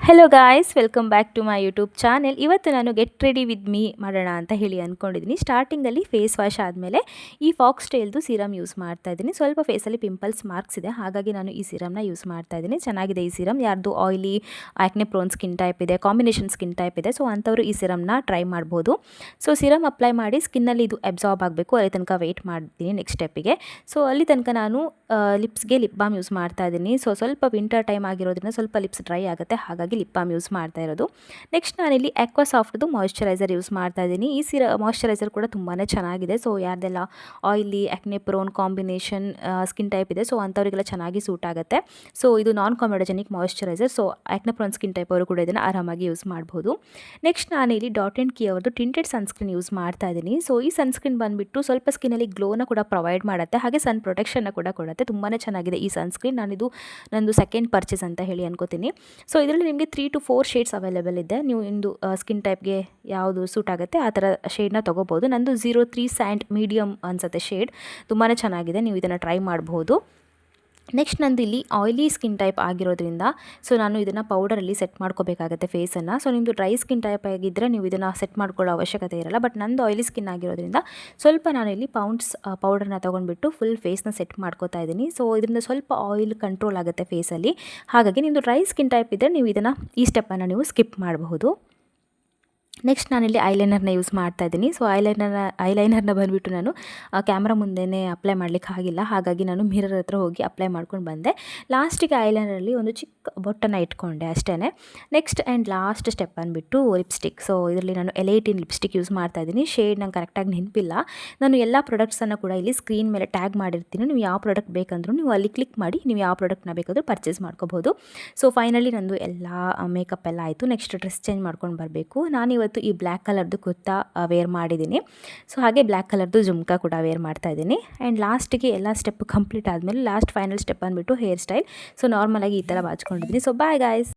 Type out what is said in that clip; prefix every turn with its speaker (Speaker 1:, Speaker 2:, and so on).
Speaker 1: Hello guys, welcome back to my YouTube channel. ಇವತ್ತು ನಾನು get ready with me ಮಾಡೋಣ ಅಂತ ಹೇಳಿ ಅಂದ್ಕೊಂಡಿದ್ದೀನಿ. ಸ್ಟಾರ್ಟಿಂಗಲ್ಲಿ ಫೇಸ್ ವಾಶ್ ಆದಮೇಲೆ ಈ ಫಾಕ್ಸ್ ಟೇಲ್ದು ಸೀರಮ್ ಯೂಸ್ ಮಾಡ್ತಾ ಇದ್ದೀನಿ. ಸ್ವಲ್ಪ ಫೇಸಲ್ಲಿ ಪಿಂಪಲ್ಸ್ ಮಾರ್ಕ್ಸ್ ಇದೆ, ಹಾಗಾಗಿ ನಾನು ಈ ಸೀರಮ್ನ ಯೂಸ್ ಮಾಡ್ತಾ ಇದ್ದೀನಿ. ಚೆನ್ನಾಗಿದೆ ಈ ಸೀರಮ್. ಯಾರ್ದು oily, acne prone skin type ಇದೆ, ಕಾಂಬಿನೇಷನ್ ಸ್ಕಿನ್ ಟೈಪ್ ಇದೆ, ಸೊ ಅಂಥವರು ಈ ಸೀರಮ್ನ ಟ್ರೈ ಮಾಡ್ಬೋದು. ಸೊ ಸೀರಮ್ ಅಪ್ಲೈ ಮಾಡಿ ಸ್ಕಿನ್ನಲ್ಲಿ ಇದು ಅಬ್ಸಾರ್ಬ್ ಆಗಬೇಕು, ಅಲ್ಲಿ ತನಕ ವೆಯ್ಟ್ ಮಾಡ್ತೀನಿ ನೆಕ್ಸ್ಟ್ ಸ್ಟೆಪ್ಪಿಗೆ. ಸೊ ಅಲ್ಲಿ ತನಕ ನಾನು ಲಿಪ್ಸ್ಗೆ ಲಿಪ್ ಬಾಮ್ ಯೂಸ್ ಮಾಡ್ತಾ ಇದ್ದೀನಿ. ಸೊ ಸ್ವಲ್ಪ ವಿಂಟರ್ ಟೈಮ್ ಆಗಿರೋದ್ರಿಂದ ಸ್ವಲ್ಪ ಲಿಪ್ಸ್ ಡ್ರೈ ಆಗುತ್ತೆ, ಹಾಗಾಗಿ ಲಿಪ್ ಬಾಮ್ ಯೂಸ್ ಮಾಡ್ತಾ ಇರೋದು. ನೆಕ್ಸ್ಟ್ ನಾನಿಲ್ಲಿ ಆಕ್ವಾ ಸಾಫ್ಟ್ದು ಮಾಯ್ಶ್ಚರೈಸರ್ ಯೂಸ್ ಮಾಡ್ತಾ ಇದ್ದೀನಿ. ಈ ಮಾಯ್ಶ್ಚರೈಸರ್ ಕೂಡ ತುಂಬಾ ಚೆನ್ನಾಗಿದೆ. ಸೊ ಯಾರ್ದೆಲ್ಲ oily, acne prone combination skin type ಇದೆ, ಸೊ ಅಂಥವರಿಗೆಲ್ಲ ಚೆನ್ನಾಗಿ ಸೂಟ್ ಆಗುತ್ತೆ. ಸೊ ಇದು non comedogenic moisturiser. So acne prone skin type ಅವರು ಕೂಡ ಇದನ್ನು ಆರಾಮಾಗಿ ಯೂಸ್ ಮಾಡ್ಬೋದು. ನೆಕ್ಸ್ಟ್ ನಾನಿಲ್ಲಿ ಡಾಟ್ ಆ್ಯಂಡ್ ಕೀ ಅವ್ರದ್ದು ಟಿಂಟೆಡ್ ಸನ್ಸ್ಕ್ರೀನ್ ಯೂಸ್ ಮಾಡ್ತಾ ಇದ್ದೀನಿ. ಸೊ ಈ ಸನ್ಸ್ಕ್ರೀನ್ ಬಂದುಬಿಟ್ಟು ಸ್ವಲ್ಪ ಸ್ಕಿನ್ನಲ್ಲಿ ಗ್ಲೋನ ಕೂಡ ಪ್ರೊವೈಡ್ ಮಾಡುತ್ತೆ, ಹಾಗೆ ಸನ್ ಪ್ರೊಟೆಕ್ಷನ್ನ ಕೂಡ ಕೊಡುತ್ತೆ. ತುಂಬಾ ಚೆನ್ನಾಗಿದೆ ಈ ಸನ್ಸ್ಕ್ರೀನ್. ನಂದು ಸೆಕೆಂಡ್ ಪರ್ಚೇಸ್ ಅಂತ ಹೇಳಿ ಅನ್ಕೋತೀನಿ. ಸೊ ಇದರಲ್ಲಿ ನಿಮಗೆ 3 to 4 ಶೇಡ್ಸ್ ಅವೈಲೇಬಲ್ ಇದೆ. ನೀವು ಇಂದು ಸ್ಕಿನ್ ಟೈಪ್ಗೆ ಯಾವುದು ಸೂಟ್ ಆಗುತ್ತೆ ಆ ಥರ ಶೇಡ್ನ ತೊಗೋಬೋದು. ನಂದು 03 ಸ್ಯಾಂಡ್ ಮೀಡಿಯಮ್ ಅನಿಸುತ್ತೆ ಶೇಡ್. ತುಂಬಾ ಚೆನ್ನಾಗಿದೆ, ನೀವು ಇದನ್ನು ಟ್ರೈ ಮಾಡ್ಬೋದು. ನೆಕ್ಸ್ಟ್ ನಂದು ಇಲ್ಲಿ ಆಯಿಲಿ ಸ್ಕಿನ್ ಟೈಪ್ ಆಗಿರೋದ್ರಿಂದ ಸೊ ನಾನು ಇದನ್ನು ಪೌಡರಲ್ಲಿ ಸೆಟ್ ಮಾಡ್ಕೋಬೇಕಾಗುತ್ತೆ ಫೇಸನ್ನು. ಸೊ ನಿಮ್ಮದು ಡ್ರೈ ಸ್ಕಿನ್ ಟೈಪ್ ಆಗಿದ್ದರೆ ನೀವು ಇದನ್ನು ಸೆಟ್ ಮಾಡ್ಕೊಳ್ಳೋ ಅವಶ್ಯಕತೆ ಇರಲ್ಲ. ಬಟ್ ನಂದು ಆಯಿಲಿ ಸ್ಕಿನ್ ಆಗಿರೋದ್ರಿಂದ ಸ್ವಲ್ಪ ನಾನು ಇಲ್ಲಿ ಪೌಂಡ್ಸ್ ಪೌಡರ್ನ ತೊಗೊಂಡ್ಬಿಟ್ಟು ಫುಲ್ ಫೇಸ್ನ ಸೆಟ್ ಮಾಡ್ಕೋತಾ ಇದ್ದೀನಿ. ಸೊ ಇದರಿಂದ ಸ್ವಲ್ಪ ಆಯಿಲ್ ಕಂಟ್ರೋಲ್ ಆಗುತ್ತೆ ಫೇಸಲ್ಲಿ. ಹಾಗಾಗಿ ನಿಮ್ಮದು ಡ್ರೈ ಸ್ಕಿನ್ ಟೈಪ್ ಇದ್ದರೆ ನೀವು ಇದನ್ನು ಈ ಸ್ಟೆಪ್ಪನ್ನು ನೀವು ಸ್ಕಿಪ್ ಮಾಡಬಹುದು. ನೆಕ್ಸ್ಟ್ ನಾನಿಲ್ಲಿ ಐಲೈನರ್ನ ಯೂಸ್ ಮಾಡ್ತಾ ಇದ್ದೀನಿ. ಸೊ ಐಲೈನರ್ನ ಬಂದುಬಿಟ್ಟು ನಾನು ಕ್ಯಾಮ್ರಾ ಮುಂದೆನೇ ಅಪ್ಲೈ ಮಾಡಲಿಕ್ಕೆ ಆಗಿಲ್ಲ, ಹಾಗಾಗಿ ನಾನು ಮಿರರ್ ಹತ್ರ ಹೋಗಿ ಅಪ್ಲೈ ಮಾಡ್ಕೊಂಡು ಬಂದೆ. ಲಾಸ್ಟಿಗೆ ಐಲೈನರಲ್ಲಿ ಒಂದು ಚಿಕ್ಕ ಬೊಟ್ಟನ್ನು ಇಟ್ಕೊಂಡೆ ಅಷ್ಟೇ. ನೆಕ್ಸ್ಟ್ ಆ್ಯಂಡ್ ಲಾಸ್ಟ್ ಸ್ಟೆಪ್ ಬಂದುಬಿಟ್ಟು ಲಿಪ್ಸ್ಟಿಕ್. ಸೊ ಇದರಲ್ಲಿ ನಾನು L18 ಲಿಪ್ಸ್ಟಿಕ್ ಯೂಸ್ ಮಾಡ್ತಾ ಇದ್ದೀನಿ. ಶೇಡ್ ನಂಗೆ ಕರೆಕ್ಟಾಗಿ ನೆನಪಿಲ್ಲ. ನಾನು ಎಲ್ಲ ಪ್ರಾಡಕ್ಟ್ಸನ್ನು ಕೂಡ ಇಲ್ಲಿ ಸ್ಕ್ರೀನ್ ಮೇಲೆ ಟ್ಯಾಗ್ ಮಾಡಿರ್ತೀನಿ. ನೀವು ಯಾವ ಪ್ರಾಡಕ್ಟ್ ಬೇಕಂದ್ರೂ ನೀವು ಅಲ್ಲಿ ಕ್ಲಿಕ್ ಮಾಡಿ ನೀವು ಯಾವ ಪ್ರಾಡಕ್ಟ್ನ ಬೇಕಾದರೂ ಪರ್ಚೇಸ್ ಮಾಡ್ಕೋಬೋದು. ಸೊ ಫೈನಲಿ ನಂದು ಎಲ್ಲ ಮೇಕಪ್ ಎಲ್ಲ ಆಯಿತು. ನೆಕ್ಸ್ಟ್ ಡ್ರೆಸ್ ಚೇಂಜ್ ಮಾಡ್ಕೊಂಡು ಬರಬೇಕು. ನಾನಿವತ್ತು ಈ ಬ್ಲ್ಯಾಕ್ ಕಲರ್ದು ಕುರ್ತಾ ವೇರ್ ಮಾಡಿದ್ದೀನಿ. ಸೊ ಹಾಗೆ ಬ್ಲ್ಯಾಕ್ ಕಲರ್ದು ಜುಮ್ಕಾ ಕೂಡ ವೇರ್ ಮಾಡ್ತಾ ಇದ್ದೀನಿ. ಆ್ಯಂಡ್ ಲಾಸ್ಟಿಗೆ ಎಲ್ಲ ಸ್ಟೆಪ್ ಕಂಪ್ಲೀಟ್ ಆದಮೇಲೆ ಲಾಸ್ಟ್ ಫೈನಲ್ ಸ್ಟೆಪ್ ಅಂದ್ಬಿಟ್ಟು ಹೇರ್ ಸ್ಟೈಲ್. ಸೊ ನಾರ್ಮಲಾಗಿ ಈ ಥರ ಬಾಚ್ಕೊಂಡಿದ್ದೀನಿ. So bye guys.